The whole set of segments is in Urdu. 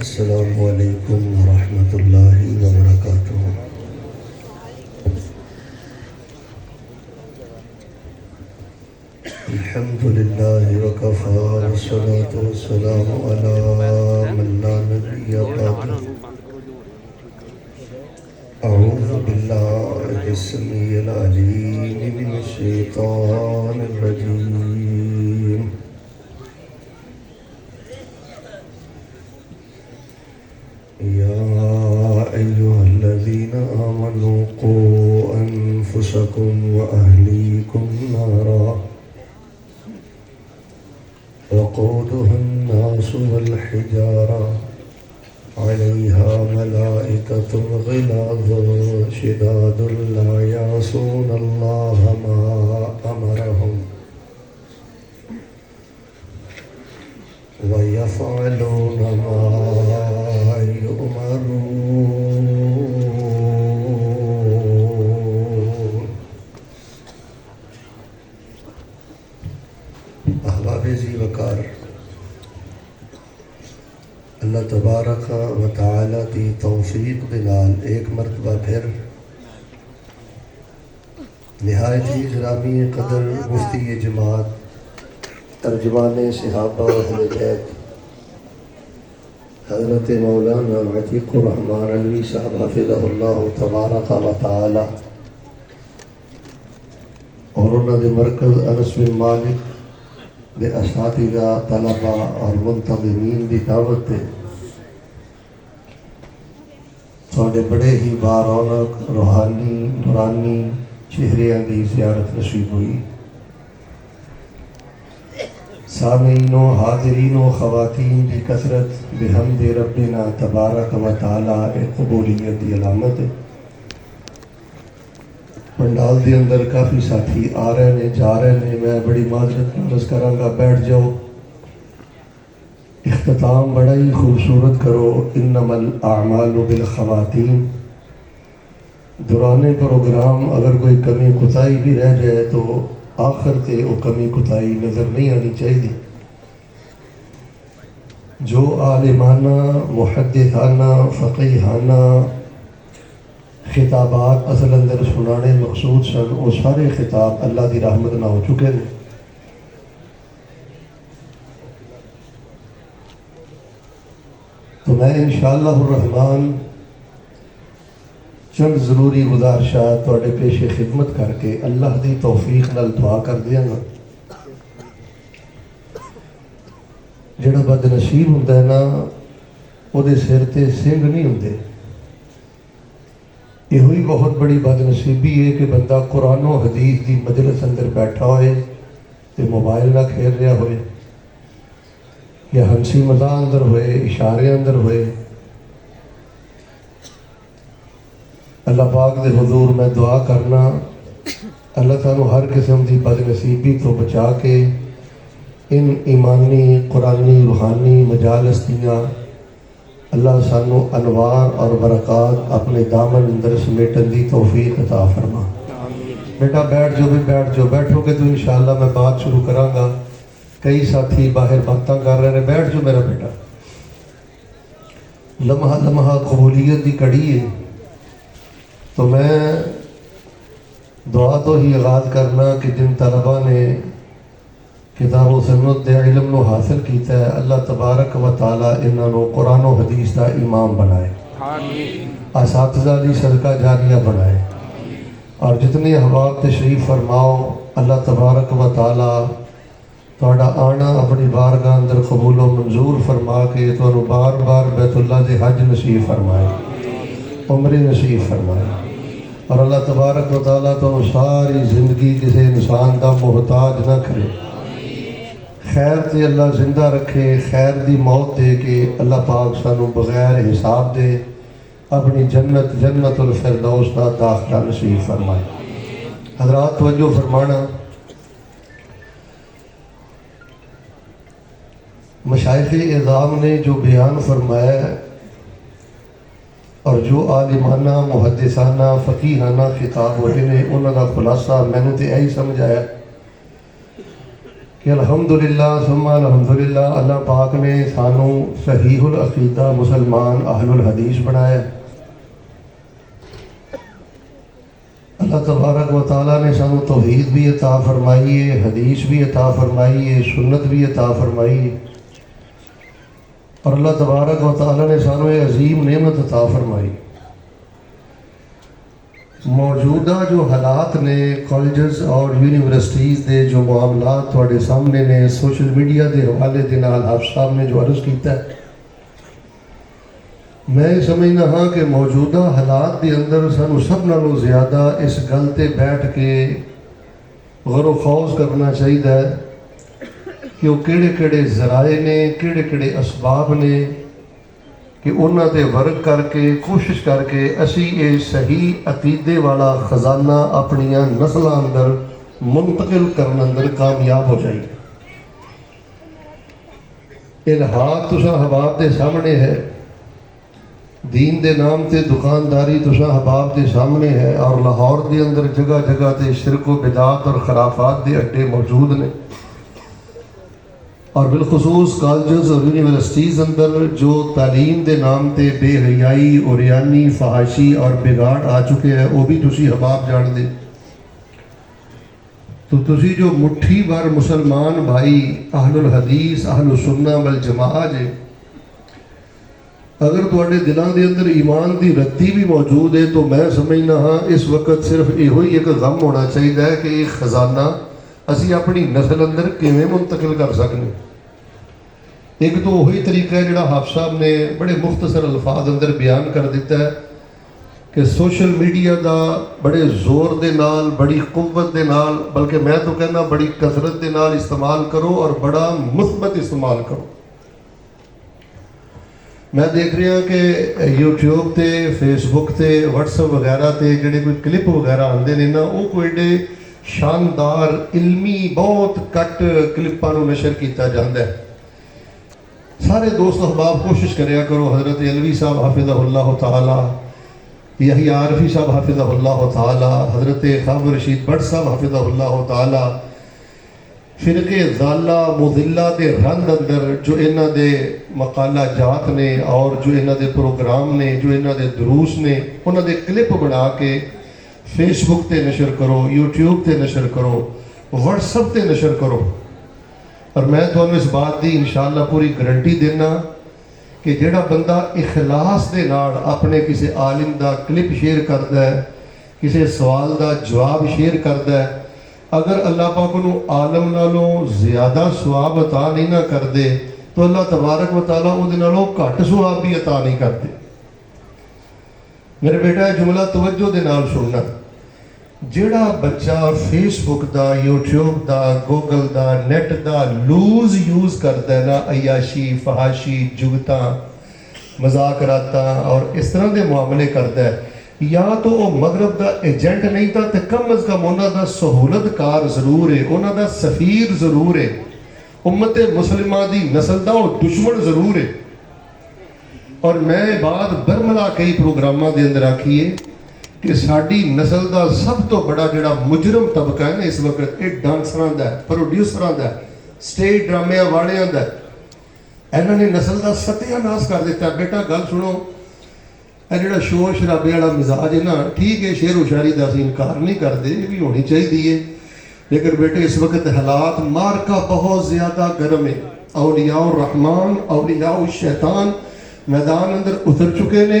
السلام علیکم ورحمۃ اللہ وبرکاتہ۔ الحمد للہ وکفی والصلاة والسلام علی من لا نبی بعدہ۔ اعوذ باللہ السمیع العلیم من الشیطان الرجیم۔ یا ایہا الذین آمنوا قوا انفسکم واہلیکم نارا وقودها الناس والحجارة عليها ملائكة غلاظ شداد لا يعصون الله ما أمرهم ويفعلون ما يؤمرون۔ احباب ذی وقار، اللہ تبارک و تعالی دی توفیق دے نال ایک مرتبہ پھر نہایت ہی گرامی قدر مفتی جماعت ترجمان صحابہ اہل بیت حضرت مولانا عتیق الرحمن علوی صاحب حفظہ اللہ تبارک و تعالی اور انہوں نے مرکز انس بن مالک دے اساتذہ طلبہ اور منتظمین دی دعوت تے تھوڑے بڑے ہی بارونق روحانی نورانی چہریاں دی زیارت نصیب ہوئی۔ سامعین و حاضرین و خواتین دی کثرت بحمد ربنا تبارک و تعالی قبولیت دی علامت ہے۔ پنڈال دے اندر کافی ساتھی آ رہے ہیں جا رہے ہیں، میں بڑی معذرت عرض کراں گا، بیٹھ جاؤ۔ اختتام بڑا ہی خوبصورت کرو، انما الاعمال بالخواتیم۔ دوران پروگرام اگر کوئی کمی کوتاہی بھی رہ جائے تو آخر تے وہ کمی کوتاہی نظر نہیں آنی چاہیے۔ جو عالمانہ محدثانہ فقیہانہ خطابات اصل اندر سنانے مقصود سن، وہ سارے خطاب اللہ دی رحمت نہ ہو چکے ہیں۔ تو میں انشاءاللہ الرحمن چند ضروری گزارشات تواڈے پیش خدمت کر کے اللہ دی توفیق نال دعا کر دیاں گا۔ جڑا بد نصیب ہوندا ہے نا، وہ دے سر تے سنگ نہیں ہوندے۔ یہ ہوئی بہت بڑی بد نصیبی ہے کہ بندہ قرآن و حدیث دی مجلس اندر بیٹھا ہوئے تے موبائل نہ کھیل رہا ہوئے، یا ہنسی مزاح اندر ہوئے، اشارے اندر ہوئے۔ اللہ پاک دے حضور میں دعا کرنا اللہ تعالیٰ ہر قسم دی بد نصیبی تو بچا کے ان ایمانی قرآنی روحانی مجالس دیاں اللہ سانو انوار اور برکات اپنے دامن اندر سمیٹن دی توفیق عطا فرما۔ بیٹا بیٹھ جو بھی بیٹھ جو، بیٹھو گے تو انشاءاللہ میں بات شروع کراں گا۔ کئی ساتھی باہر باتاں کر رہے ہیں، بیٹھ جو میرا بیٹا۔ لمحہ لمحہ قبولیت دی کڑی ہے، تو میں دعا تو ہی آغاز کرنا کہ جن طلبہ نے کتاب و سنت دے علم نو حاصل کیتا ہے، اللہ تبارک و تعالی انہاں نو قرآن و حدیث دا امام بنائے۔ اساتذہ دی صدقہ جاریہ بنائے، اور جتنے احباب تشریف فرماؤ اللہ تبارک و تعالی تھوڑا آنا اپنی بارگاہ اندر قبول و منظور فرما کے تو بار بار بیت اللہ دے حج نصیب فرمائے، عمرے نصیب فرمائے، اور اللہ تبارک و تعالیٰ تو ساری زندگی کسی انسان دا محتاج نہ کرے، خیر تے اللہ زندہ رکھے، خیر دی موت دے کے اللہ پاک سانو بغیر حساب دے اپنی جنت الفردوس دا داخلہ نصیب فرمائے۔ حضرات توجہ فرمانا، مشائخ اعظام نے جو بیان فرمایا ہے اور جو عالمانہ محدثانہ فقیہانہ خطاب ہوئے نے انہوں کا خلاصہ میں نے تو یہی سمجھایا کہ الحمدللہ ثم الحمدللہ اللہ پاک نے سانو صحیح العقیدہ مسلمان اہل الحدیث بنایا، اللہ تبارک و تعالیٰ نے سانو توحید بھی عطا فرمائی ہے، حدیث بھی عطا فرمائی ہے، سنت بھی عطا فرمائی ہے، اور اللہ تبارک و تعالیٰ نے سانو یہ عظیم نعمت عطا فرمائی۔ موجودہ جو حالات نے کالجز اور یونیورسٹیز دے جو معاملات تھوڑے سامنے نے سوشل میڈیا دے حوالے دے نال آپ صاحب نے جو عرض کیتا ہے، میں سمجھنا ہاں کہ موجودہ حالات دے اندر سانو سب نالوں زیادہ اس گل تے بیٹھ کے غور و خوض کرنا چاہیے کہ وہ کیڑے ذرائع نے، کیڑے اسباب نے کہ انہاں تے ورک کر کے کوشش کر کے اسی یہ صحیح عقیدے والا خزانہ اپنیاں نسلاں اندر منتقل کرنے اندر کامیاب ہو جائے۔ الحاق تساں حباب دے سامنے ہے، دین دے نام تے دکانداری تساں حباب دے سامنے ہے، اور لاہور دے اندر جگہ جگہ تے شرک و بدعات اور خرافات دے اڈے موجود نے، اور بالخصوص کالجز اور یونیورسٹیز اندر جو تعلیم دے نام تے بے حیائی، اوریانی، فحاشی اور بگاڑ آ چکے ہیں، وہ بھی تسی حباب جان دے۔ تو تسی جو مٹھی بھر مسلمان بھائی اہل الحدیث اہل السنہ والجماعہ جے، اگر تواڈے دلاں دے اندر ایمان دی رتی بھی موجود ہے تو میں سمجھنا ہاں اس وقت صرف یہو ہی ایک غم ہونا چاہیے کہ یہ خزانہ اسی اپنی نسل اندر کیویں منتقل کر سکنے۔ ایک تو وہی طریقہ ہے جڑا حافظ صاحب نے بڑے مختصر الفاظ اندر بیان کر دیتا ہے کہ سوشل میڈیا دا بڑے زور دے نال، بڑی قوت دے نال، بلکہ میں تو کہنا بڑی کثرت دے نال استعمال کرو اور بڑا مثبت استعمال کرو۔ میں دیکھ رہا ہوں کہ یوٹیوب تے، فیس بک تے، واٹس ایپ وغیرہ تے جڑے کوئی کلپ وغیرہ آندے نے نا، وہ کوئی ایڈے شاندار علمی بہت کٹ کلپاں نو نشر کیتا جاندہ ہے۔ سارے دوست احباب کوشش کریا کرو، حضرت علوی صاحب حافظہ اللہ تعالی، یحییٰ عارفی صاحب حافظہ اللہ تعالی، حضرت خواجہ رشید بٹ صاحب حافظہ اللہ تعالی، فرقے ضالہ مضلہ دے رند اندر جو انہاں دے مقالہ جات نے اور جو انہاں دے پروگرام نے، جو انہاں دے دروس نے، انہاں دے کلپ بنا کے فیس بک تے نشر کرو، یوٹیوب تے نشر کرو، واٹس ایپ تے نشر کرو، اور میں تو اس بات دی انشاءاللہ پوری گارنٹی دینا کہ جڑا بندہ اخلاص دے نال اپنے کسی عالم دا کلپ شیئر کردا ہے، کسی سوال دا جواب شیئر کردا ہے، اگر اللہ پاک انہوں عالم نالوں زیادہ ثواب عطا نہیں نہ کر دے تو اللہ تبارک و تعالیٰ وہ نالوں گھٹ ثواب بھی عطا نہیں کر دے۔ میرے بیٹا جملہ توجہ دے نال سننا، جڑا بچہ فیس بک دا، یوٹیوب دا، گوگل دا، نیٹ دا لوز یوز کرتا ہے نا، عیاشی، فحاشی، جگتاں، مذاکراتاں اور اس طرح دے معاملے کرتا ہے، یا تو وہ مغرب دا ایجنٹ نہیں تھا تو کم از کم انہوں دا سہولت کار ضرور ہے، انہوں دا سفیر ضرور ہے، امت مسلمہ دی نسل دا وہ دشمن ضرور ہے۔ اور میں بات برملا کئی پروگرامہ دے اندر آکھیے کہ ساڑی نسل دا سب تو بڑا جڑا مجرم طبقہ ہے نا اس وقت، ایک ڈانسران دا ہے، پروڈیوسران دا ہے، سٹیج ڈرامیاں واڑیاں دا ہے، انہوں نے نسل دا ستیہ ناس کر دیتا ہے۔ بیٹا گل سنو، اے جڑا شور شرابے والا مزاج ہے نا، ٹھیک ہے شعر و شاعری دا اسی انکار نہیں کرتے، یہ بھی ہونی چاہیے، لیکن بیٹے اس وقت حالات مارکا بہت زیادہ گرم ہے، اولیاء الرحمن اولیاء الشیطان میدان اندر اتر چکے نے،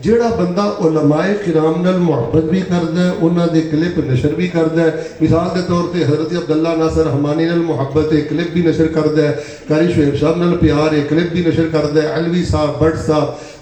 ਜਿਹੜਾ ਬੰਦਾ ਉਲਮਾਏ ਕਿਰਾਮ ਨਾਲ ਮੁਹੱਬਤ ਵੀ ਕਰਦਾ ਹੈ, ਉਹਨਾਂ ਦੇ ਕਲਿੱਪ ਨਸ਼ਰ ਵੀ ਕਰਦਾ ਹੈ। ਮਿਸਾਲ ਦੇ ਤੌਰ ਤੇ ਹਜ਼ਰਤ ਅਬਦੁੱਲਾ ਨਾਸਰ ਹਮਾਨੀ ਨਾਲ ਮੁਹੱਬਤ ਹੈ, ਕਲਿੱਪ ਵੀ ਨਸ਼ਰ ਕਰਦਾ ਹੈ। ਕਾਰੀ ਸ਼ੁਐਬ ਸਾਹਿਬ ਨਾਲ ਪਿਆਰ ਹੈ, ਕਲਿੱਪ ਵੀ ਨਸ਼ਰ ਕਰਦਾ ਹੈ। ਅਲਵੀ ਸਾਹਿਬ, ਭੱਟ ਸਾਹਿਬ,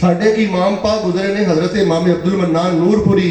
ਸਾਡੇ ਕੀ ਇਮਾਮ ਪਾਕ ਗੁਜ਼ਰੇ ਨੇ ਹਜ਼ਰਤ ਇਮਾਮ ਅਬਦੁਲ ਮੰਨਾਨ ਨੂਰਪੁਰੀ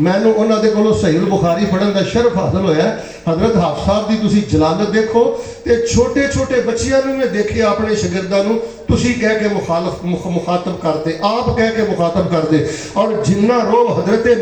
ਮੈਨੂੰ ਉਹਨਾਂ ਦੇ ਕੋਲੋਂ ਸਹੀਹ ਬੁਖਾਰੀ ਪੜ੍ਹਨ ਦਾ ਸ਼ਰਫ ਹਾਸਲ ਹੋਇਆ ਹਜ਼ਰਤ ਹਾਫਿਜ਼ ਸਾਹਿਬ ਦੀ ਤੁਸੀਂ ਜਲਾਲਤ ਦੇਖੋ ਤੇ ਛੋਟੇ ਛੋਟੇ ਬੱਚਿਆਂ ਨੂੰ ਮੈਂ ਦੇਖਿਆ ਆਪਣੇ ਸ਼ਾਗਿਰਦਾਂ ਨੂੰ ਤੁਸੀਂ ਕਹਿ ਕੇ ਮੁਖਾਤਬ ਕਰਦੇ ਆਪ ਕਹਿ ਕੇ ਮੁਖਾਤਬ ਕਰਦੇ ਔਰ ਜਿੰਨਾ ਰੋਹ ਹਜ਼ਰਤ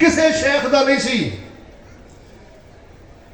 ਕਿਸੇ ਸ਼ੇਖ ਦਾ ਨਹੀਂ ਸੀ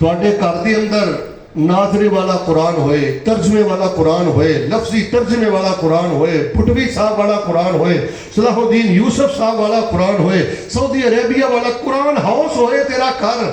ਤੁਹਾਡੇ ਘਰ ਦੇ ਅੰਦਰ ਨਾਜ਼ਰੇ ਵਾਲਾ ਕੁਰਾਨ ਹੋਏ ਤਰਜਮੇ ਵਾਲਾ ਕੁਰਾਨ ਹੋਏ ਲਫ਼ਜ਼ੀ ਤਰਜਮੇ ਵਾਲਾ ਕੁਰਾਨ ਹੋਏ ਪੁਟਵੀ ਸਾਹਿਬ ਵਾਲਾ ਕੁਰਾਨ ਹੋਏ ਸਲਾਹੁਦੀਨ ਯੂਸਫ ਸਾਹਿਬ ਵਾਲਾ ਕੁਰਾਨ ਹੋਏ ਸਾਊਦੀ ਅਰੇਬੀਆ ਵਾਲਾ ਕੁਰਾਨ ਹਾਊਸ ਹੋਏ ਤੇਰਾ ਘਰ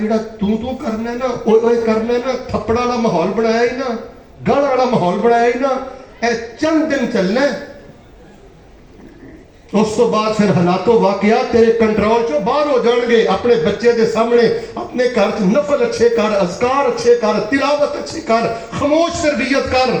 ਜਿਹੜਾ ਤੂੰ ਕਰਨਾ ਨਾ ਉਹ ਕਰਨਾ ਨਾ ਥੱਪੜ ਵਾਲਾ ਮਾਹੌਲ ਬਣਾਇਆ ਹੀ ਨਾ ਗਾਲਾਂ ਵਾਲਾ ਮਾਹੌਲ ਬਣਾਇਆ ਹੀ ਨਾ ਇਹ ਚੰਦ ਦਿਨ ਚੱਲਣਾ ਉਸ ਤੋਂ ਬਾਅਦ ਫਿਰ ਹਾਲਾਤੋਂ ਵਾਕਿਆ ਤੇਰੇ ਕੰਟਰੋਲ ਚੋਂ ਬਾਹਰ ਹੋ ਜਾਣਗੇ ਆਪਣੇ ਬੱਚੇ ਦੇ ਸਾਹਮਣੇ ਆਪਣੇ ਘਰ 'ਚ ਨਫਲ ਅੱਛੇ ਕਰ ਅਜ਼ਕਾਰ ਅੱਛੇ ਕਰ ਤਿਲਾਵਤ ਅੱਛੀ ਕਰ ਖਾਮੋਸ਼ ਤਰਬੀਅਤ ਕਰ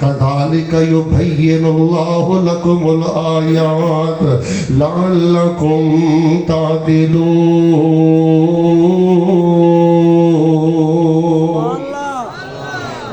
كذلك يبين الله لكم الآيات لعلكم تعقلون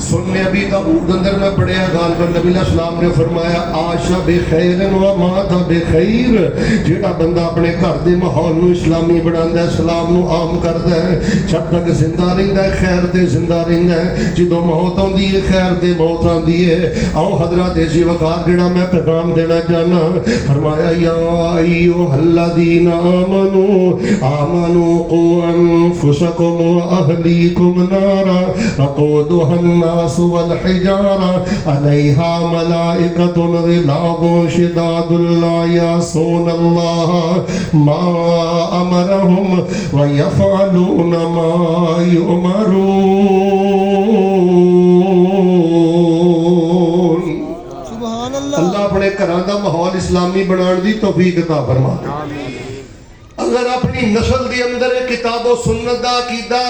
سننے ابھی داؤد اندر میں پڑھیا غالب نبی علیہ السلام نے فرمایا آشا بے خیر و مات بے خیر، جیڑا بندہ اپنے گھر دے ماحول نو اسلامی بناتا ہے، اسلام نو عام کرتا ہے، جب تک زندہ رہتا ہے خیر تے زندہ رہتا ہے، جدو موت آتی ہے خیر تے موت آتی ہے۔ آؤ حضرات جی وقار جڑا میں پیغام دینا چاہنا، فرمایا یا ایھا الذین آمنوا قوا انفسکم واہلیکم نارا وقودها الناس والحجارة عليها ملائكة غلاظ شداد لا يعصون الله ما أمرهم ويفعلون ما يؤمرون۔ سبحان اللہ۔ اللہ اپنے گھراں دا ماحول اسلامی بنان دی توفیق عطا فرما۔ اگر اپنی نسل دے اندر کتاب و سنت دا عقیدہ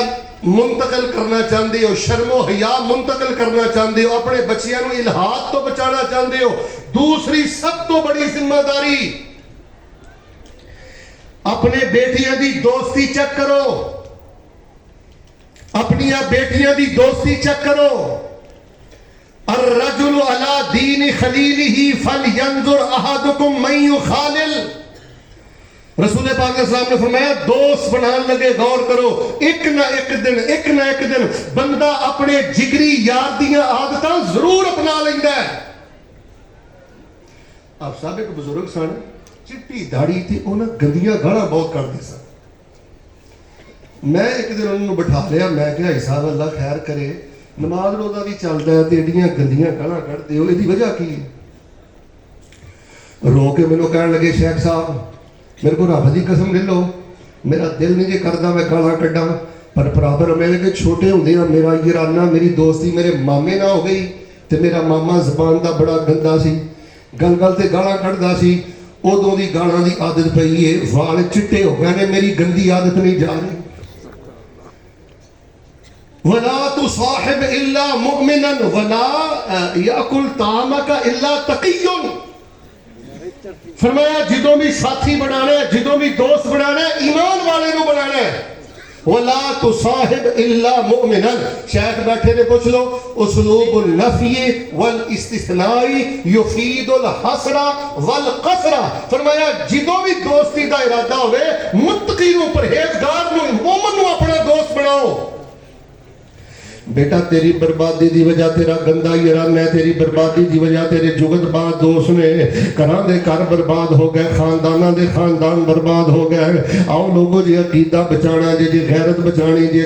منتقل کرنا چاہتے ہو، شرم و حیا منتقل کرنا چاہتے ہو، اپنے بچیاں نو الہاد تو بچانا چاہتے ہو، دوسری سب تو بڑی ذمہ داری اپنے بیٹیاں دی دوستی چیک کرو، اپنی بیٹیاں دی دوستی چیک کرو۔ الرجل علی دین خلیلہ فلینظر احدکم من یخالل۔ رسول پاک علیہ السلام نے فرمایا دوست بنان لگے غور کرو، ایک نہ ایک دن بندہ اپنے جگری یار دیاں عادتاں ضرور اپنا لیندا ہے۔ آپ صاحب ایک بزرگ سن، چٹی داڑھی تھی، انہاں گندیاں گالاں بہت کردے سن۔ میں ایک دن انہوں بٹھا لیا، میں کہا بھائی صاحب اللہ خیر کرے، نماز روزہ بھی چلدا ہے تے ایڈیاں گندیاں گالاں کڈدے ہو، ایدی وجہ کی ہے؟ رو کے مینوں کہن لگے شیخ صاحب میرے کو رب دی قسم لے لو، میرا دل نہیں جے کردا میں گالاں کڈاں، پر برابر میں کہ چھوٹے ہوندے میرا یارانہ میری دوستی میرے مامے نہ ہو گئی، تے میرا ماما زبان دا بڑا گندا سی، گل گل تے گالاں کڈدا سی، ادوں دی گالاں دی عادت پئی ہے، وال چٹے ہو گئے نے، میری گندی عادت نہیں جا رہی۔ وَلَا تُصَاحِبْ إِلَّا مُؤْمِنًا وَلَا يَأْكُلْ طَعَامَكَ إِلَّا تَقِيٌّ۔ فرمایا جدوں بھی ساتھی بنانا ہے، جدوں بھی دوست بنانا ہے، ایمان والے نو بنانا ہے۔ وَلَا تُصَاحِبْ إِلَّا مُؤْمِنًا۔ شیخ بیٹھے نے پوچھ لو، اسلوب النفی والاستثناء یفید الحصر والقصر۔ فرمایا جدوں بھی دوستی دا ارادہ ہوئے، متقی نو، پرہیزگار نو، مومن نو اپنا دوست بناؤ۔ بیٹا تیری بربادی دی وجہ تیرا گندا یارانہ ہے، تیری بربادی دی وجہ تیرے جگت بعد دوست نے، گھراں دے گھر برباد ہو گئے، خانداناں دے خاندان برباد ہو گئے۔ آؤ لوگو جی عقیدہ بچانا جی غیرت بچانی جی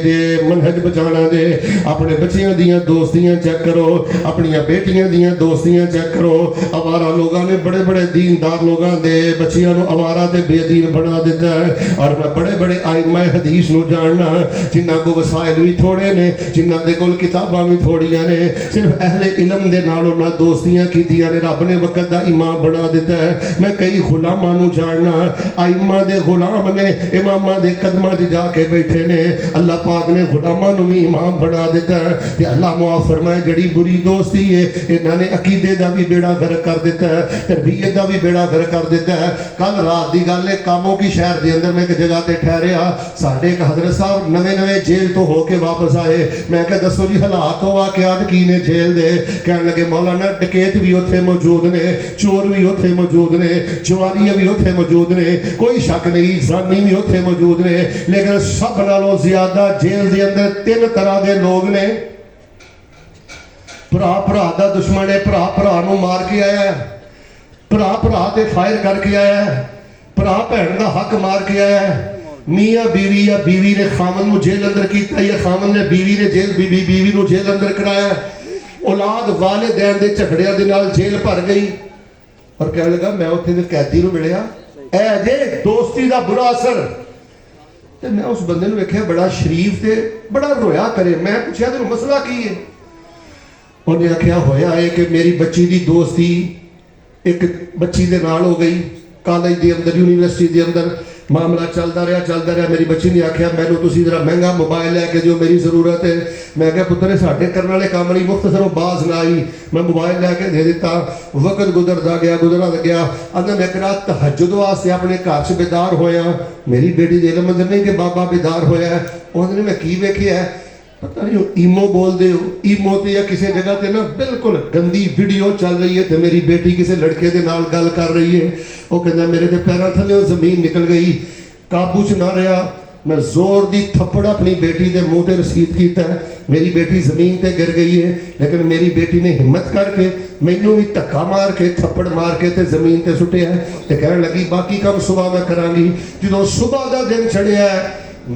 منہج بچانا جی، اپنے بچیاں دیاں دوستیاں چیک کرو، اپنیاں بیٹیاں دیاں دوستیاں چیک کرو۔ آوارہ لوگاں نے بڑے بڑے دیندار لوگاں دے بچیاں نو آوارہ تے بے دین بنا دیتا ہے، اور میں بڑے بڑے آئمہ حدیث نو جاننا جنہاں کو وسائل بھی تھوڑے نے، جنہاں دے کول کتاباں بھی تھوڑیاں نے، صرف اہل علم دے نالوں نہ دوستیاں کیتیاں نے، رب نے وقت دا امام بنا دیتا ہے۔ میں کئی غلاماں نو جاننا، ائمہ دے غلام نے، اماماں دے قدماں تے جا کے بیٹھے نے، اللہ پاک نے غلاماں نو بھی امام بنا دیتا ہے۔ تے اللہ معاف فرمائے جڑی بری دوستی ہے انہاں نے عقیدے دا بھی بیڑا غرق کر دیتا ہے، تربیت دا بھی بیڑا غرق کر دیتا ہے۔ کل رات دی گل ہے، کاموں کی شہر دے اندر میں ایک جگہ تے ٹھہریا، ساڈے ایک حضرت صاحب نویں جیل تو ہو کے واپس آئے۔ میں کہ دسو جی حالات و واقعات کی نے جیل دے؟ کہنے لگے مولانا ڈکیت بھی اتھے موجود نے، چور بھی اتھے موجود نے، چواری بھی اتھے موجود نے، کوئی شک نہیں، زانی بھی اتھے موجود نے، لیکن سب نالوں زیادہ جیل دے اندر 3 طرح دے لوگ نے۔ بھرا دا دشمن ہے، بھرا نو مار کے آیا ہے، بھرا تے فائر کر کے آیا ہے، بھرا بہن دا حق مار کے آیا ہے، میاں بیوی یا بیوی نے خامن نو جیل اندر کیتا یا خامن نے بیوی نے بیوی نو جیل اندر کرایا، اولاد والدین دے جھگڑیاں دے نال جیل بھر گئی، اور کہنے لگا میں اتنے دے قیدی نو ملیا، اے جے دوستی دا برا اثر۔ تے میں اس بندے نو ویکھیا بڑا شریف تے بڑا رویا کرے، میں پوچھیا تینوں مسئلہ کی ہے؟ انہیں آخیا ہویا ہے کہ میری بچی دی دوستی ایک بچی دے نال ہو گئی، کالج دے اندر یونیورسٹی دے اندر معاملہ چلتا رہا، میری بچی نے آخیا مینوں تسی ذرا مہنگا موبائل لے کے جو میری ضرورت ہے۔ میں کہا پتر ساڈے کرنے والے کام نہیں، مختصر و باز نہ آئی، میں موبائل لے کے دے دیتا، وقت گزرا گیا۔ اندر میں ایک رات تہجد واسطے اپنے گھر سے بیدار ہویا، میری بیٹی دے علم اندر نہیں کہ بابا بیدار ہویا ہے، انہوں نے میں کی ویکھیا ہے، ਪਤਾ ਨਹੀਂ ਉਹ ਈਮੋ ਬੋਲਦੇ ਹੋ, ਈਮੋ ਤੇ ਜਾਂ ਕਿਸੇ ਜਗ੍ਹਾ ਤੇ ਨਾ ਬਿਲਕੁਲ ਗੰਦੀ ਵੀਡੀਓ ਚੱਲ ਰਹੀ ਹੈ ਤੇ ਮੇਰੀ ਬੇਟੀ ਕਿਸੇ ਲੜਕੇ ਦੇ ਨਾਲ ਗੱਲ ਕਰ ਰਹੀ ਹੈ। ਉਹ ਕਹਿੰਦਾ ਮੇਰੇ ਤੇ ਪੈਰਾਂ ਥੱਲੇ ਜ਼ਮੀਨ ਨਿਕਲ ਗਈ, ਕਾਬੂ 'ਚ ਨਾ ਰਿਹਾ, ਮੈਂ ਜ਼ੋਰ ਦੀ ਥੱਪੜ ਆਪਣੀ ਬੇਟੀ ਦੇ ਮੂੰਹ ਤੇ ਰਸੀਦ ਕੀਤਾ, ਮੇਰੀ ਬੇਟੀ ਜ਼ਮੀਨ ਤੇ ਗਿਰ ਗਈ ਹੈ, ਲੇਕਿਨ ਮੇਰੀ ਬੇਟੀ ਨੇ ਹਿੰਮਤ ਕਰਕੇ ਮੈਨੂੰ ਵੀ ਧੱਕਾ ਮਾਰ ਕੇ ਥੱਪੜ ਮਾਰ ਕੇ ਤੇ ਜ਼ਮੀਨ ਤੇ ਸੁੱਟਿਆ ਤੇ ਕਹਿਣ ਲੱਗੀ ਬਾਕੀ ਕੰਮ ਸੁਬਾਹ ਮੈਂ ਕਰਾਂਗੀ। ਜਦੋਂ ਸੁਬਾਹ ਦਾ ਦਿਨ ਚੜਿਆ